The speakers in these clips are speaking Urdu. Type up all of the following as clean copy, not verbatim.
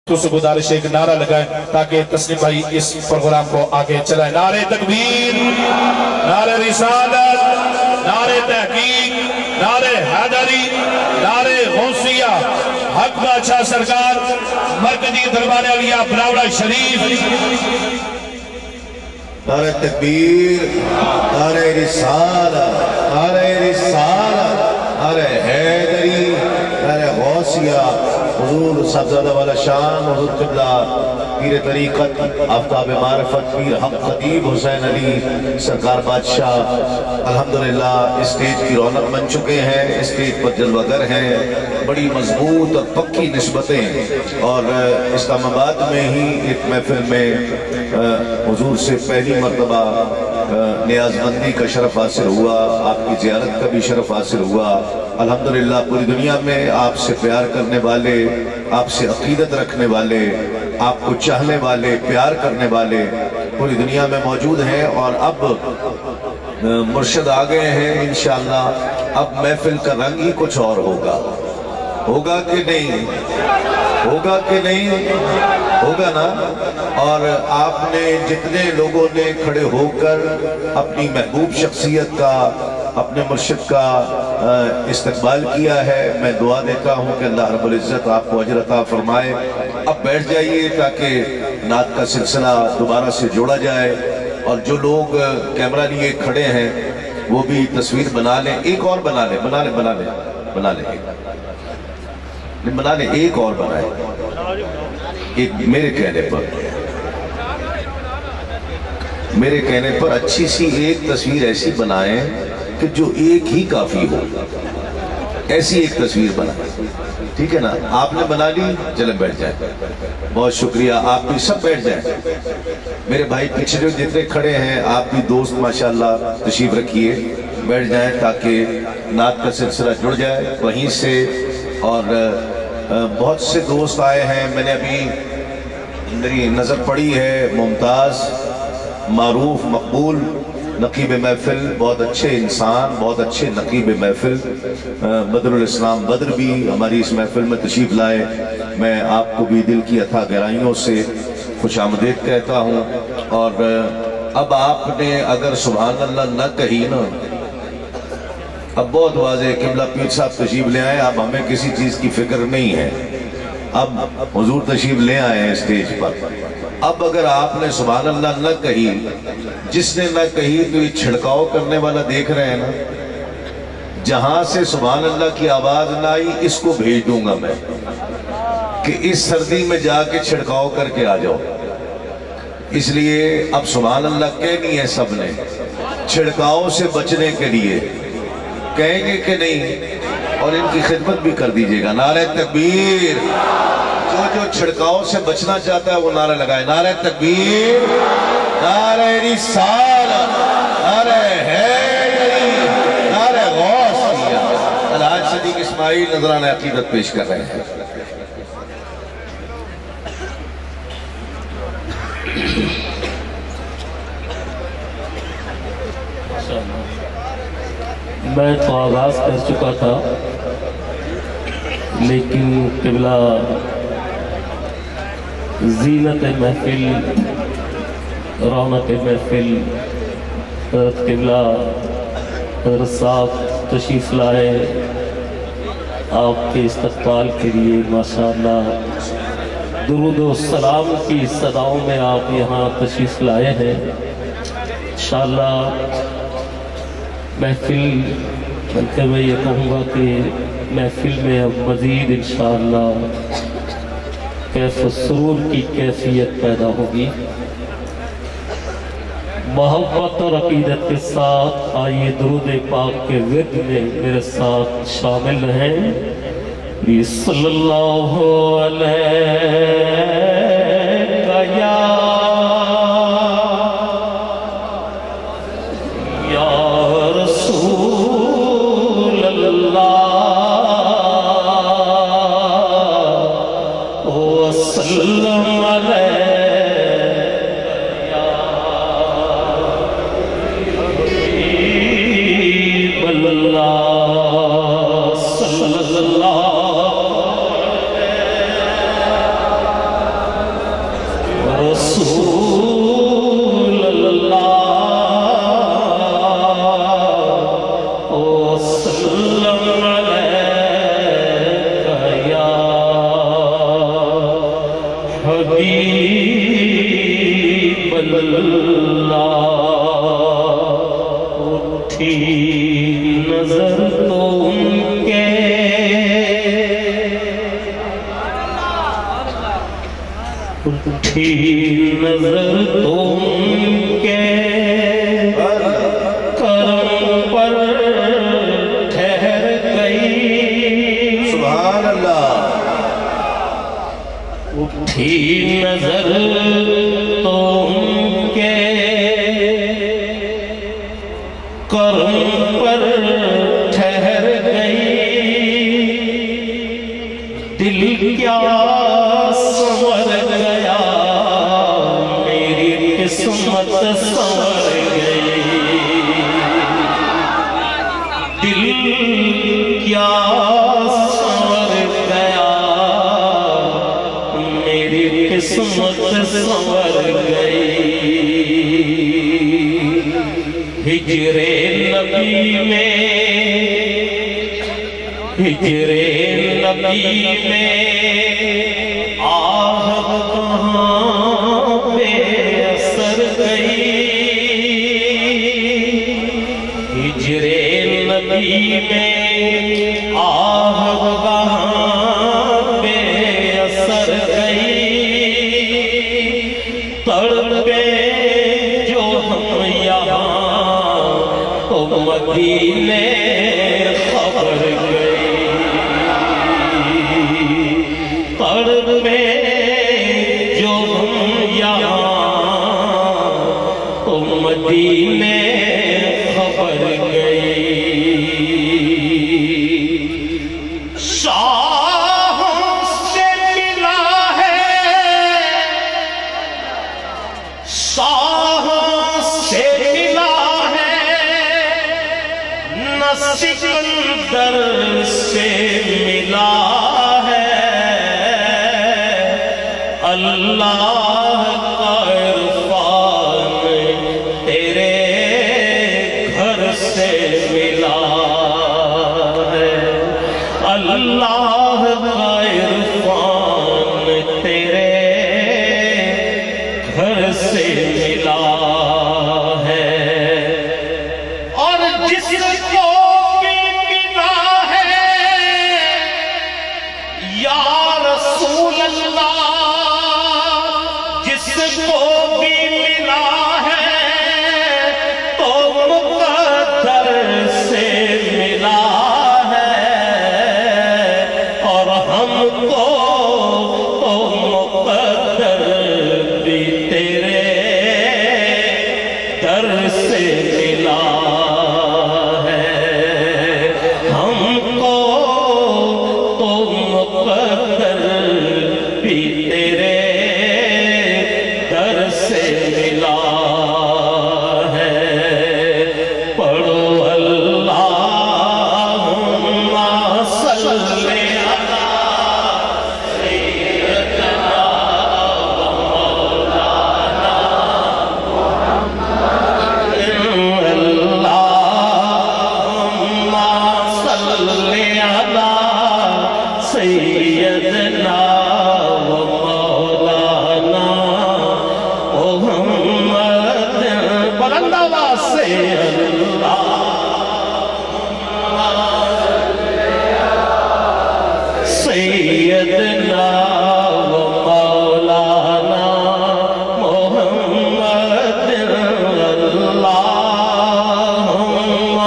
تو سے گزارش ایک نعرہ لگائیں تاکہ تسلیم بھائی اس پروگرام کو آگے چلائیں۔ نعرہ تکبیر، نعرہ رسالت، نعرہ تحقیق، نعرہ حیدری، نعرہ غوثیہ، حق بادشاہ سرکار مرکزی دربار عالیہ براوڑہ شریف۔ نعرہ تکبیر، نعرہ رسالت، نعرہ رسالت، نعرہ حیدری، نعرہ غوثیہ، حضور صاحبزادہ والا شان، حضور قبلہ پیر طریقت آفتاب معرفت پیر حق خطیب حسین علی سرکار بادشاہ الحمدللہ اسٹیج کی رونق بن چکے ہیں، اسٹیج پر جلوہ گر ہیں، بڑی مضبوط اور پکی نسبتیں، اور اسلام آباد میں ہی ایک محفل میں حضور سے پہلی مرتبہ نیاز مندی کا شرف حاصل ہوا، آپ کی زیارت کا بھی شرف حاصل ہوا۔ الحمدللہ پوری دنیا میں آپ سے پیار کرنے والے، آپ سے عقیدت رکھنے والے، آپ کو چاہنے والے، پیار کرنے والے پوری دنیا میں موجود ہیں، اور اب مرشد آ گئے ہیں انشاءاللہ۔ اب محفل کا رنگ ہی کچھ اور ہوگا، ہوگا کہ نہیں؟ ہوگا کہ نہیں؟ ہوگا نا؟ اور آپ نے جتنے لوگوں نے کھڑے ہو کر اپنی محبوب شخصیت کا، اپنے مرشد کا استقبال کیا ہے، میں دعا دیتا ہوں کہ اللہ رب العزت آپ کو اجر عطا فرمائے۔ اب بیٹھ جائیے تاکہ نعت کا سلسلہ دوبارہ سے جوڑا جائے، اور جو لوگ کیمرہ لیے کھڑے ہیں وہ بھی تصویر بنا لیں، ایک اور بنا لیں، بنا لیں ایک اور بنائیں، ایک میرے کہنے پر اچھی سی ایک تصویر ایسی بنائیں کہ جو ایک ہی کافی ہو، ایسی ایک تصویر بنائیں، ٹھیک ہے نا؟ آپ نے بنا لی، چلیں بیٹھ جائیں، بہت شکریہ، آپ بھی سب بیٹھ جائیں۔ میرے بھائی پیچھے جو جتنے کھڑے ہیں آپ بھی دوست ماشاءاللہ تشریف رکھیے، بیٹھ جائیں تاکہ نعت کا سلسلہ جڑ جائے وہیں سے۔ اور بہت سے دوست آئے ہیں، میں نے ابھی میری نظر پڑی ہے، ممتاز، معروف، مقبول نقیب محفل، بہت اچھے انسان، بہت اچھے نقیب محفل، بدر الاسلام بدر بھی ہماری اس محفل میں تشریف لائے۔ میں آپ کو بھی دل کی اتھا گہرائیوں سے خوش آمدید کہتا ہوں۔ اور اب آپ نے اگر سبحان اللہ نہ کہی نا، اب بہت واضح قبلہ پیر صاحب تشریف لے آئے، اب ہمیں کسی چیز کی فکر نہیں ہے، اب حضور تشریف لے آئے ہیں اسٹیج پر۔ اب اگر آپ نے سبحان اللہ نہ کہی، جس نے نہ کہی تو یہ چھڑکاؤ کرنے والا دیکھ رہے ہیں نا، جہاں سے سبحان اللہ کی آواز نہ آئی اس کو بھیج دوں گا میں کہ اس سردی میں جا کے چھڑکاؤ کر کے آ جاؤ۔ اس لیے اب سبحان اللہ کہنی ہے سب نے، چھڑکاؤ سے بچنے کے لیے کہیں گے کہ نہیں، اور ان کی خدمت بھی کر دیجئے گا۔ نعرہ تکبیر، جو چھڑکاؤ سے بچنا چاہتا ہے وہ نعرہ لگائے، نعرہ تکبیر، نعرہ رسالت، نعرہ حیدری، نعرہ غوثیہ۔ الحاج صدیق اسماعیل نذرانہ عقیدت پیش کر رہے ہیں۔ میں تو آغاز کر چکا تھا، لیکن قبلہ زینت محفل، رونق محفل، حضرت قبلہ حضرت صاحب تشریف لائے آپ کے استقبال کے لیے۔ ماشاءاللہ درود و سلام کی صداؤں میں آپ یہاں تشریف لائے ہیں۔ انشاءاللہ محفل بلکہ میں یہ کہوں گا کہ محفل میں اب مزید انشاءاللہ کیف و سرور کی کیفیت پیدا ہوگی۔ محبت اور عقیدت کے ساتھ آئیے درود پاک کے ورد میں میرے ساتھ شامل ہیں۔ صلی اللہ علیہ حبیب اللہ اٹھی نظر تو ان کے اٹھی نظر تو ان کے کرم پر ٹھہر گئی سبحان اللہ اٹھی نظر تو ان کے کرم پر ٹھہر گئی دل کیا سنور گیا میری قسمت سنور گئی دل کیا سنور گیا میری قسمت سنور گئی ہجر نبی میں ہجر نبی میں آہ کہاں بے اثر گئی ہجر نبی میں آہ کہاں بے اثر گئی تڑپے جو ہم یہاں تو مدینے خبر گئی تڑپے جو ہم یہاں تو مدینے خبر گئی شاہوں سے ملا ہے شاہوں سے ملا ہے نہ سکندر سے ملا ہے اللہ کا عرفان تیرے گھر سے ملا ہے اللہ کا عرفان تیرے گھر سے ملا ہے اور جس کو بھی ملا ہے یا رسول اللہ جس کو بھی ملا ہے تو مقدر سے ملا ہے اور ہم کو تو مقدر بھی تیرے در سے ملا ہے ہم کو تو مقدر بھی تیرے در سے ملا ہے پڑھو اللہم صلی علی سیدنا و مولانا اللہم صلی علی سیدنا و مولانا محمد بلند آواز سے سیدنا و مولانا محمد اللہم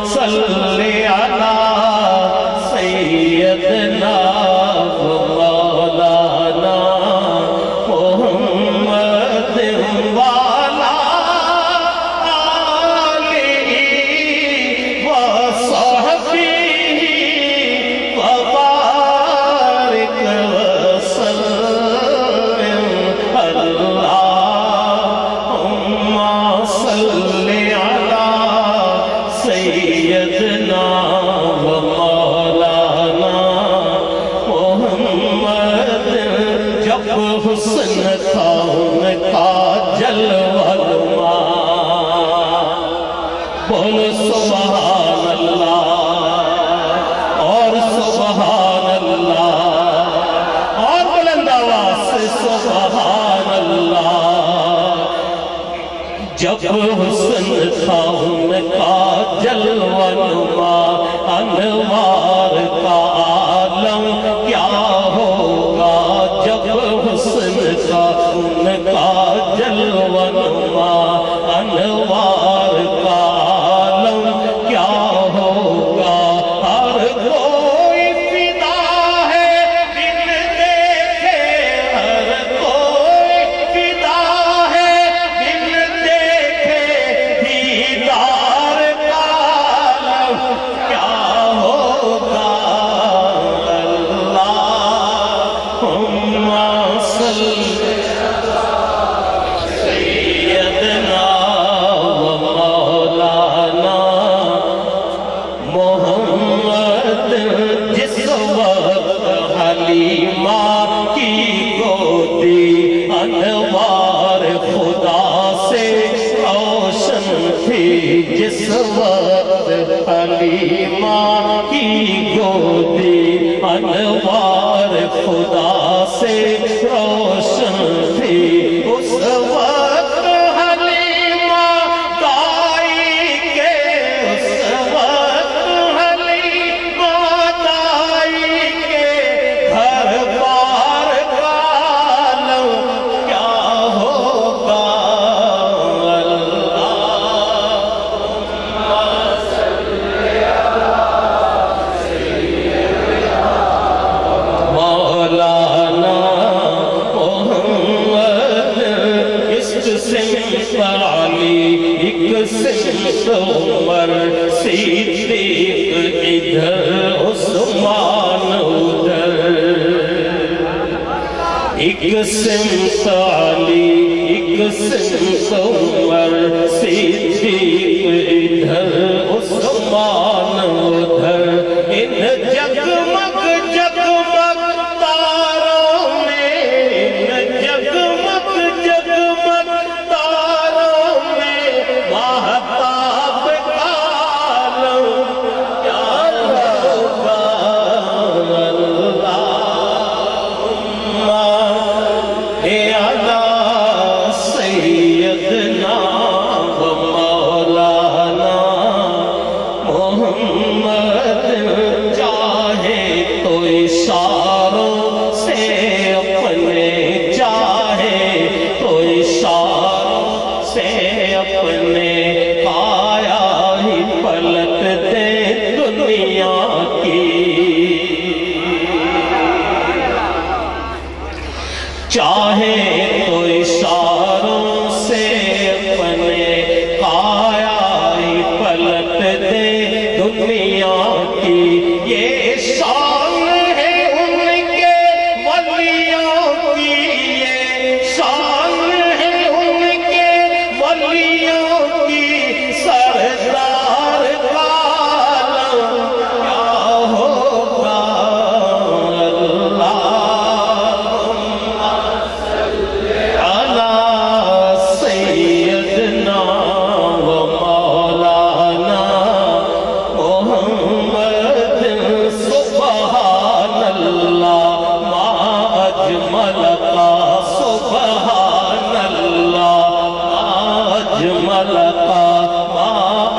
صلی علی سیدنا و مولانا محمد والا آلہ و صحبہ وبارک وسلم اللہم صلی علی سیدنا و مولانا محمد جب حسن تھا ان کا جلوہ نما بولو سبحان اللہ اور سبحان اللہ اور بلند آواز سے سبحان جب حسن تھا ان کا جلوہ نما انوار کا عالم کیا ہوگا جب حسن تھا ان کا جلوہ نما انوار کا عالم کیا ہوگا ہر کوئی فدا ہے بن دیکھے ہر کوئی فدا ہے بن دیکھے دیدار کا عالم کیا ہوگا اللہم صلی سیدنا و مولانا محمد جس وقت حلیمہ کی گودی انوار خدا سے روشن تھی جس وقت حلیمہ کی گودی انوار خدا سے روشن تھی اس وقت حلیمہ دائی کے اس وقت حلیمہ دائی کے گھر بار کا عالم کیا ہوگا مولانا محمد اس سمت علی ایک سمت عمر صدیق ادھر عثمان ادھر ایک سمت علی ایک سمت عمر صدیق ادھر عثمان ادھر ان جگمگ جگمگ تاروں میں ان جگمگ جگمگ تاروں میں مہتاب کا عالم کیا ہوگا اللہم علی سیدنا و مولانا محمد چاہے تو اشاروں سے اپنے چاہے تو اشاروں سے اپنے آیا ہی پلٹ دے دنیا کی چاہے تو اشاروں سے اپنے آیا ہی پلٹ دے دنیا کی یہ شان ہے ان کے ولیوں کی یہ شان ہے ان کے ولیوں کی سردار کا عالم کیا ہوگا اللہم علی سیدنا و مولانا محمد سبحان اللہ ما اجمل کا سبحان اللہ ما اجمل کا ما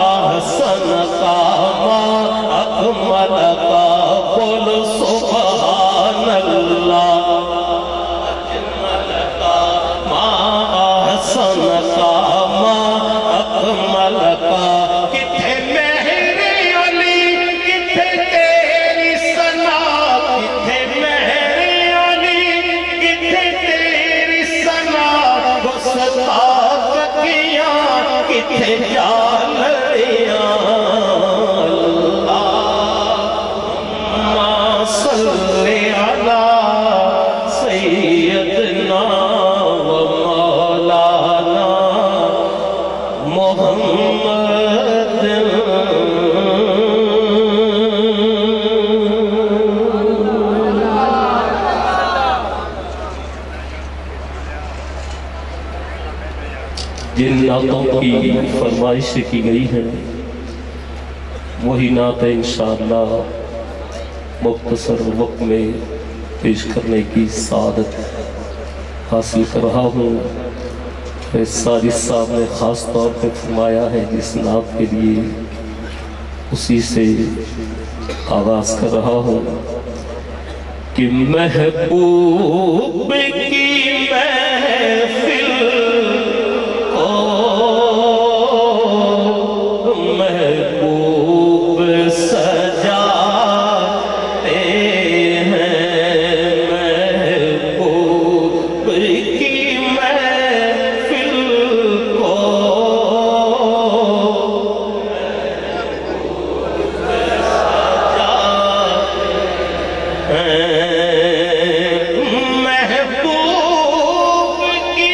احسن کا ما اکمل کا قل سبحان اللہ اجمل کا ما احسن کا ما اکمل کا کتھے مہر علی کتھے تیری ثنا کتھے مہر علی کتھے تیری ثنا گستاخ کیاں کتھے جالڑیاں اللہم صلی علی سیدنا و مولانا محمد جن نعتوں کی فرمائش کی گئی ہے وہی نعتیں انشاءاللہ مختصر وقت میں پیش کرنے کی سعادت حاصل کر رہا ہوں ساجد صاحب نے خاص طور پہ فرمایا ہے جس نعت کے لیے اسی سے آغاز کر رہا ہوں کہ محبوب کی محفل کو محبوب سجاتے ہیں محبوب کی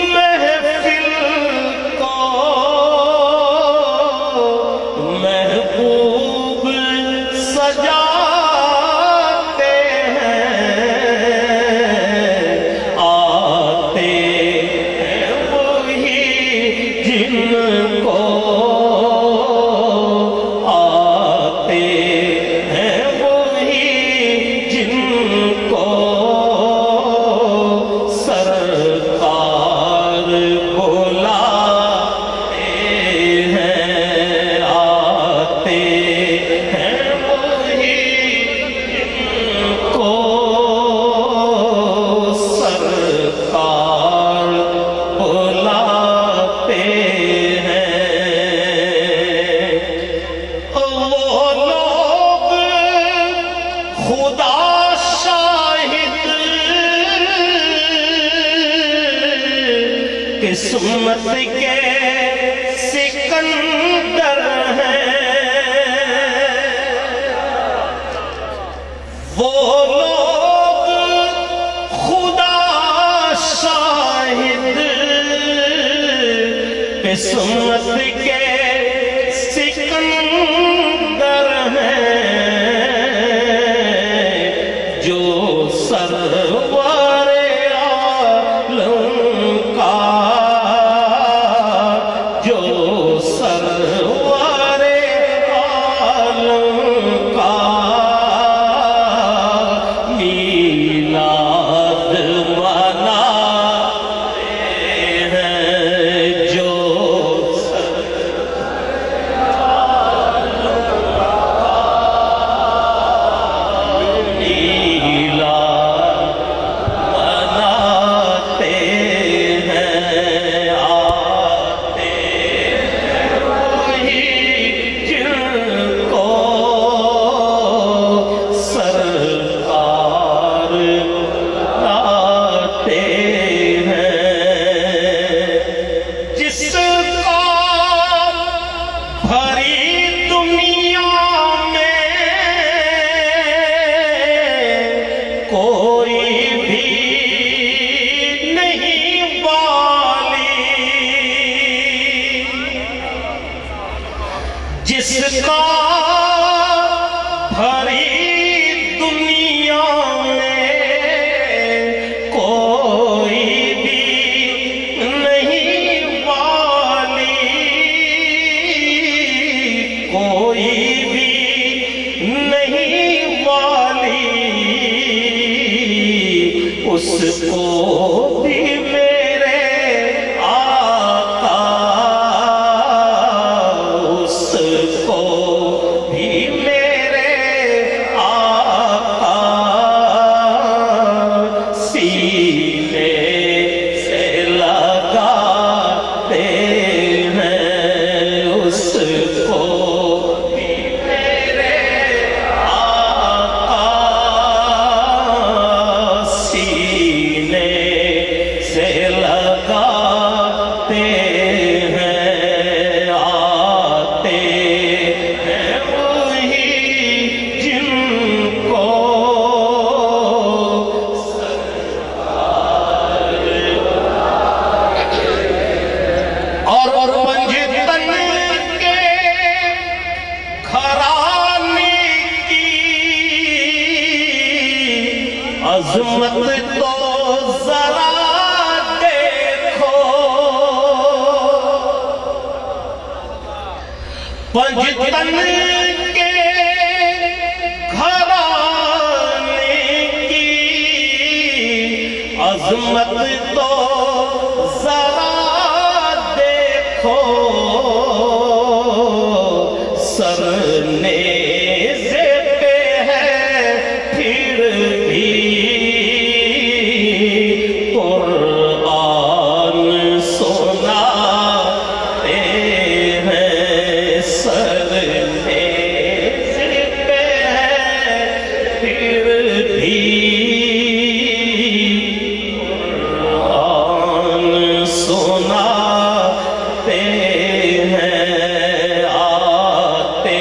محفل کو قسمت کے سکندر ہیں وہ لوگ خدا شاہد قسمت کے سکندر ہیں جو سرور عالم کا جس کا بھری دنیا میں کوئی بھی نہیں والی کوئی بھی نہیں والی اس کو بھی عظمت تو ذرا دیکھو پنجتن کے گھرانے کی عظمت تو ذرا دیکھو سر نیزے پہ ہے پھر بھی قرآن سناتے ہیں سر نیزے پہ ہے پھر بھی قرآن سناتے ہیں آتے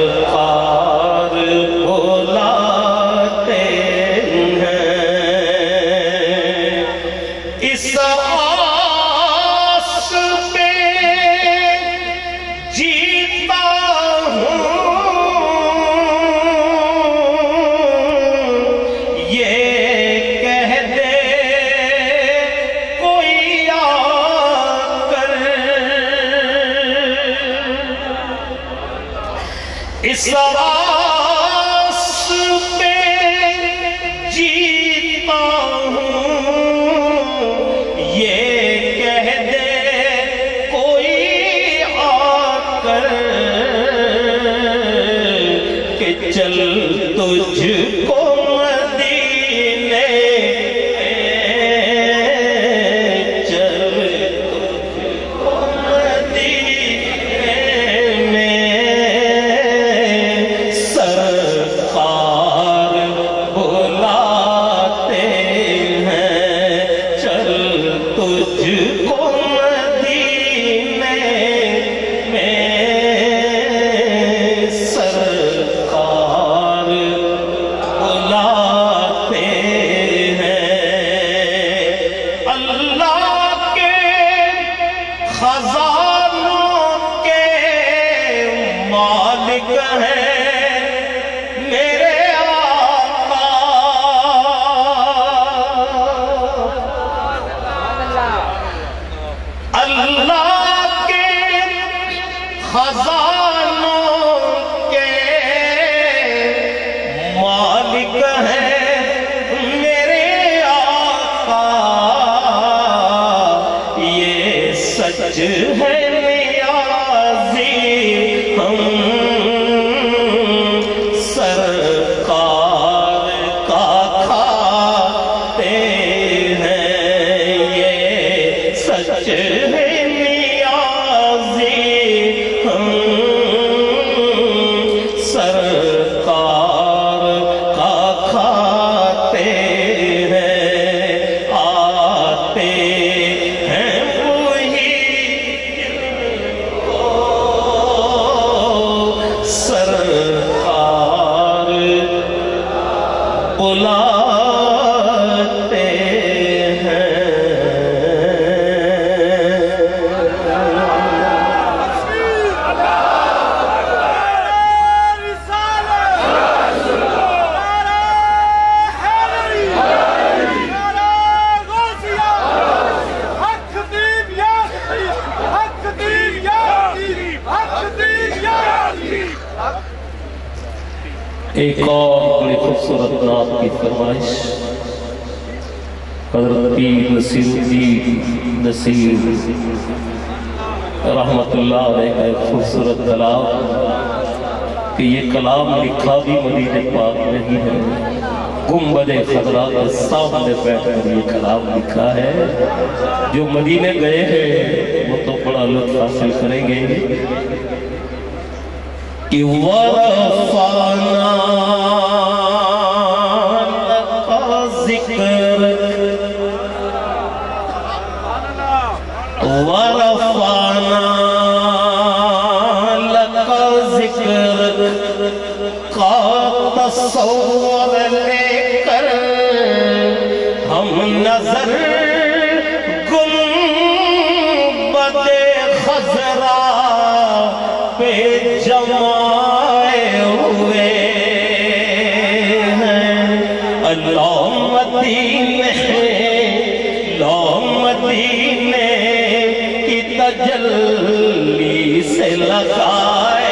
سرکار بلاتے ہیں اس آس پہ جیتا ہوں یہ کہہ دے کوئی آ کر اس آس پہ جیتا ہوں یہ کہہ دے کوئی آ کر کہ چل تجھ کو مدینے چل تجھ کو مدینے میں سرکار بلاتے ہیں چل تجھ کو مدینے میں سرکار بلاتے ہیں اللہ کے خزانوں کے مالک ہیں میرے آقا اللہ کے خزانوں کے مالک ہیں میرے آقا یہ سچ ہے نیازی ہم سرکار کا کھاتے ہیں یہ سچ ہے نیازی ہم سرکار کا کھاتے ہیں آتے ہیں وہی سرکار بلاتے ہیں ایک اور بڑی خوبصورت نعت کی فرمائش حضرت پیر نصیر الدین نصیر رحمت اللہ علیہ کا ایک خوبصورت کلام کہ یہ کلام لکھا بھی مدینہ پاک نہیں ہے گنبد خضرا کے سامنے بیٹھ کر یہ کلام لکھا ہے جو مدینہ گئے ہیں وہ تو بڑا لطف حاصل کریں گے کہ وَرَفَعْنَا لَكَ ذِكْرَكَ وَرَفَعْنَا لَكَ ذِكْرَكَ کا تصور لے کر ہم نظر گنبد خضرا پہ جمائے ہوئے ہیں اللہ مدینے کی تجلی سے لگائے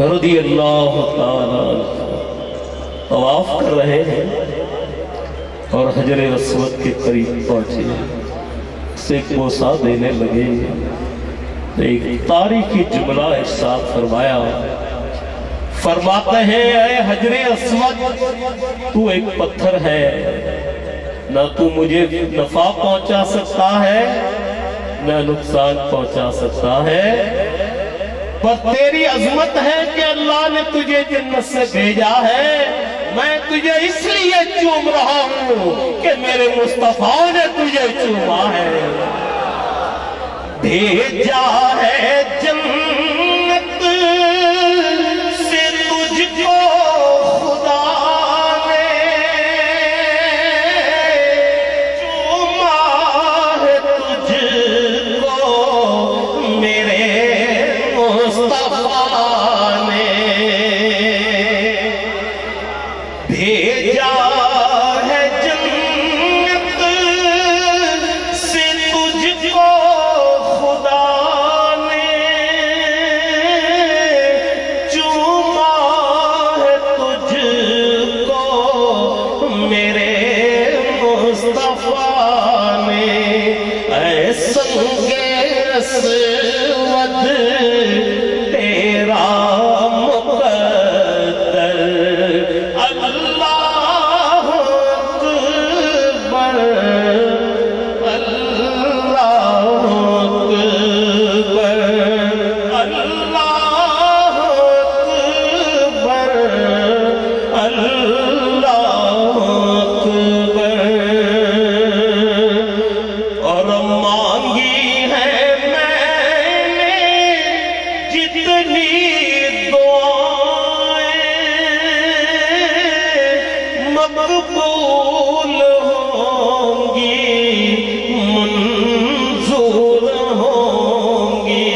رضی اللہ تعالی طواف کر رہے ہیں اور حجر اسود کے قریب پہنچے، اسے بوسہ دینے لگے۔ ایک تاریخی جملہ ارشاد فرمایا، فرماتے ہیں اے حجر اسود، تو ایک پتھر ہے، نہ تو مجھے نفع پہنچا سکتا ہے نہ نقصان پہنچا سکتا ہے، پر تیری عظمت ہے کہ اللہ نے تجھے جنت سے بھیجا ہے، میں تجھے اس لیے چوم رہا ہوں کہ میرے مصطفیٰ نے تجھے چوما ہے۔ بھیجا ہے جنت سے تجھ کو خدا نے، چوما ہے تجھ کو میرے مصطفیٰ نے، بھیجا ہے جنت سے تجھ کو خدا نے، چوما ہے تجھ کو میرے مصطفیٰ نے۔ اے سنگ اسود تیرا مقدر، اللہ اکبر، اللہ اکبر، اللہ اکبر، اللہ اکبر۔ اور مانگی ہے میں نے جتنی دعائیں، مقبول ہوں گی، منظور ہوں گی۔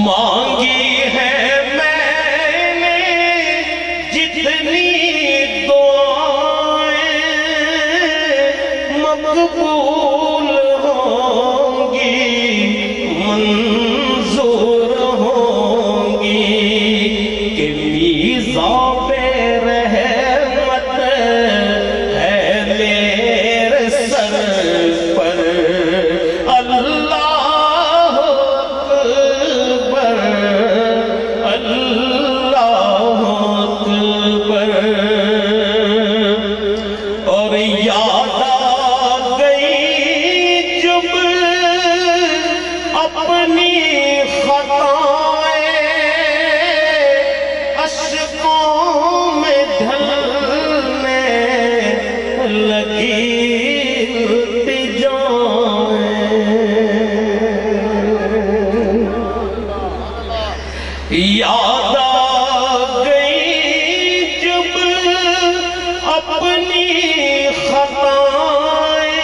مانگی ہے میں نے جتنی دعائیں، مقبول ہوں گی، منظور ہوں گی، کہ میزان پہ رحمت ہے میرے سر پر، اللہ اکبر، اللہ اکبر۔ اور یاد آ گئی جب اپنی خطائیں، اشکوں میں ڈھلنے لگی التجائیں، یاد آ گئی جب اپنی خطائیں،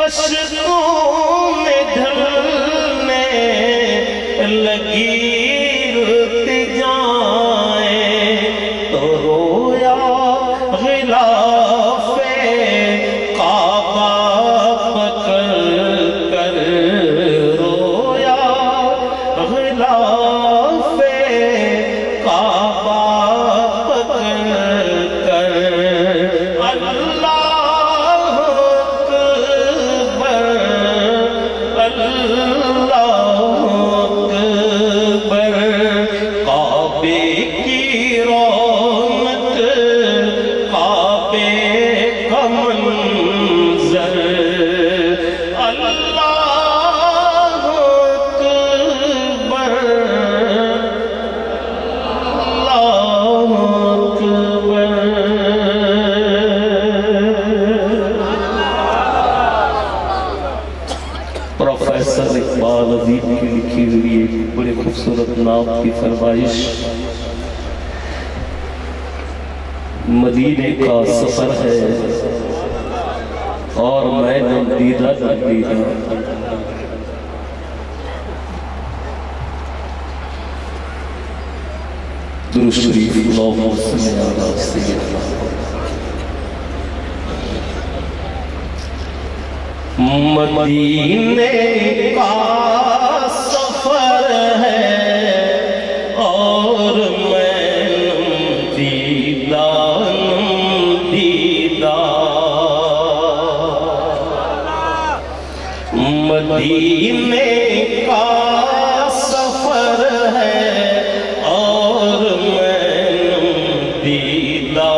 اشکوں میں ڈھلنے لگی التجائیں، تو رویا غلاف کعبہ پکڑ کر، رویا غلاف کعبہ پکڑ کر، اللہ اکبر، اللہ اکبر۔ کعبے کی رونق، کعبے کا منظر، اللہ اکبر، اللہ اکبر۔ پروفیسر اقبال عظیم کی لکھی ہوئی ایک بڑے خوبصورت نام کی فرمائش، مدینے کا سفر ہے اور میں نندیدہ نندیدہ، درود شریف اللہم صلی علی سیدنا مدینے کا مدینے کا سفر ہے اور میں دیدہ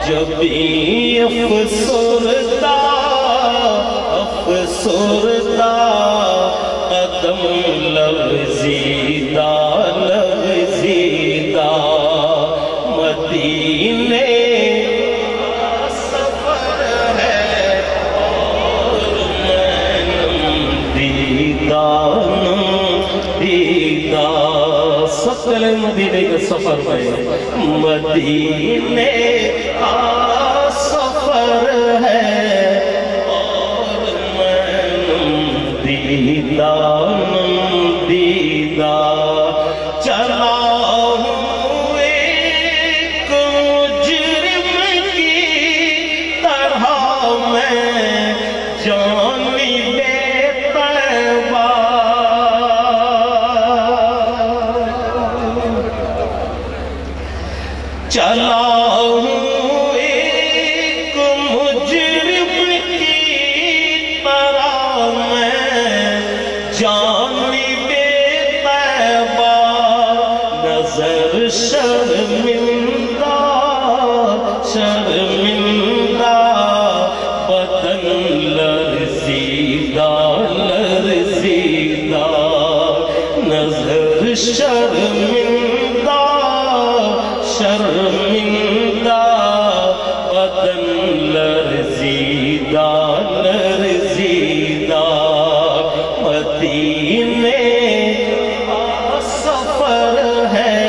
جب افسردہ قدم لغزیدہ مدینے کا سفر ہے اور میں دیدہ ستل مدینے کے سفر میں مدینے کا سفر ہے اور میں دیدہ چلا ہوں ایک مجرم کی طرح میں جانب طیبہ چلا ہوں ایک مجرم کی طرح میں جانب طیبہ نظر شرمندہ بدن لرزیدہ نظر شرمندہ بدن لرزیدہ مدینے کا سفر ہے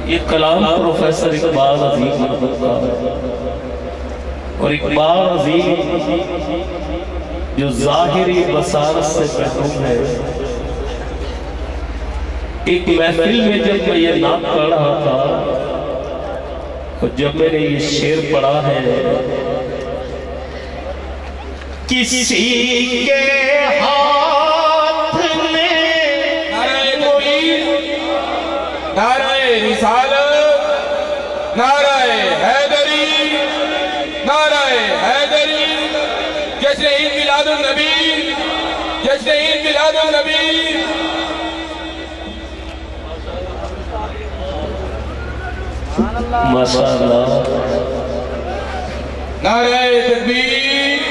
یہ کلام پروفیسر اقبال عظیم کا اور اقبال عظیم جو ظاہری بصارت سے محروم ہے ایک محفل میں جب میں یہ نعت پڑھ رہا تھا اور جب میں نے یہ شعر پڑھا ہے کسی کے ہاتھ نے نعرہ رسالت نعرہ حیدری جشن عید میلاد النبی ماشاءاللہ نعرہ تکبیر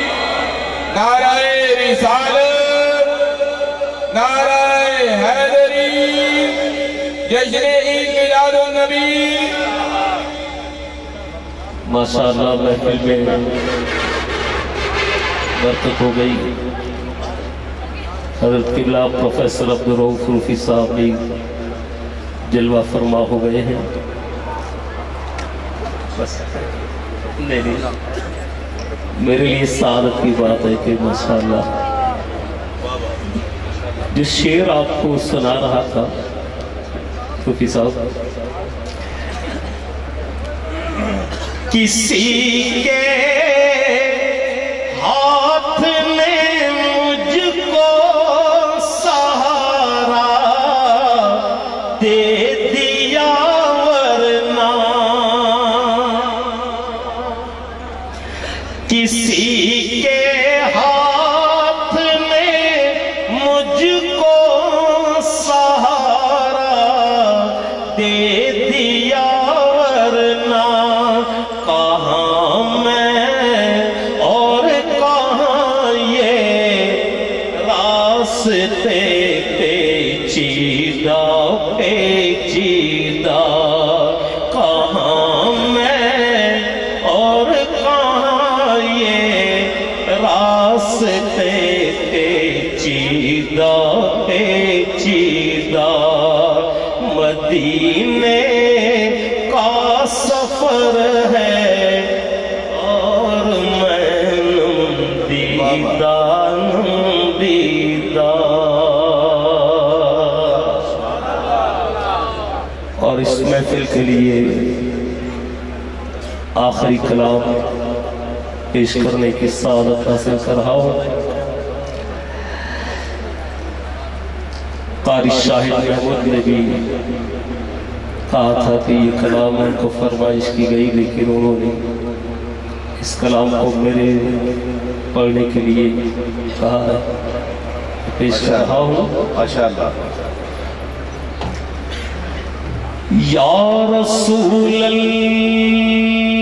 نعرہ رسالت نعرہ حیدری جشن عید میلاد النبی ماشاءاللہ محفل میں برکت ہو گئی حضرت قبلہ پروفیسر عبدالرؤف روفی صاحب بھی جلوہ فرما ہو گئے ہیں بس نہیں میرے لیے سعادت کی بات ہے کہ ماشاءاللہ جس شعر آپ کو سنا رہا تھا روفی صاحب کسی کے ہاتھ نے مجھ کو سہارا دے دیا ورنہ کسی کے ہاتھ نے مجھ کو سہارا دے دیا ورنہ کہاں میں اور کہاں یہ راستے پیچیدہ کہاں میں اور کہاں یہ راستے پیچیدہ مدینے کا سفر ہے اور میں دیدہ اور اس محفل کے لیے آخری کلام پیش کرنے کی سعادت حاصل کر رہا ہوں قاری شاہد محمود نبی کہا تھا کہ یہ کلام ان کو فرمائش کی گئی، لیکن انہوں نے اس کلام کو میرے پڑھنے کے لیے کہا ہے، پیش کر رہا ہوں۔ ماشاءاللہ۔ یا رسول اللہ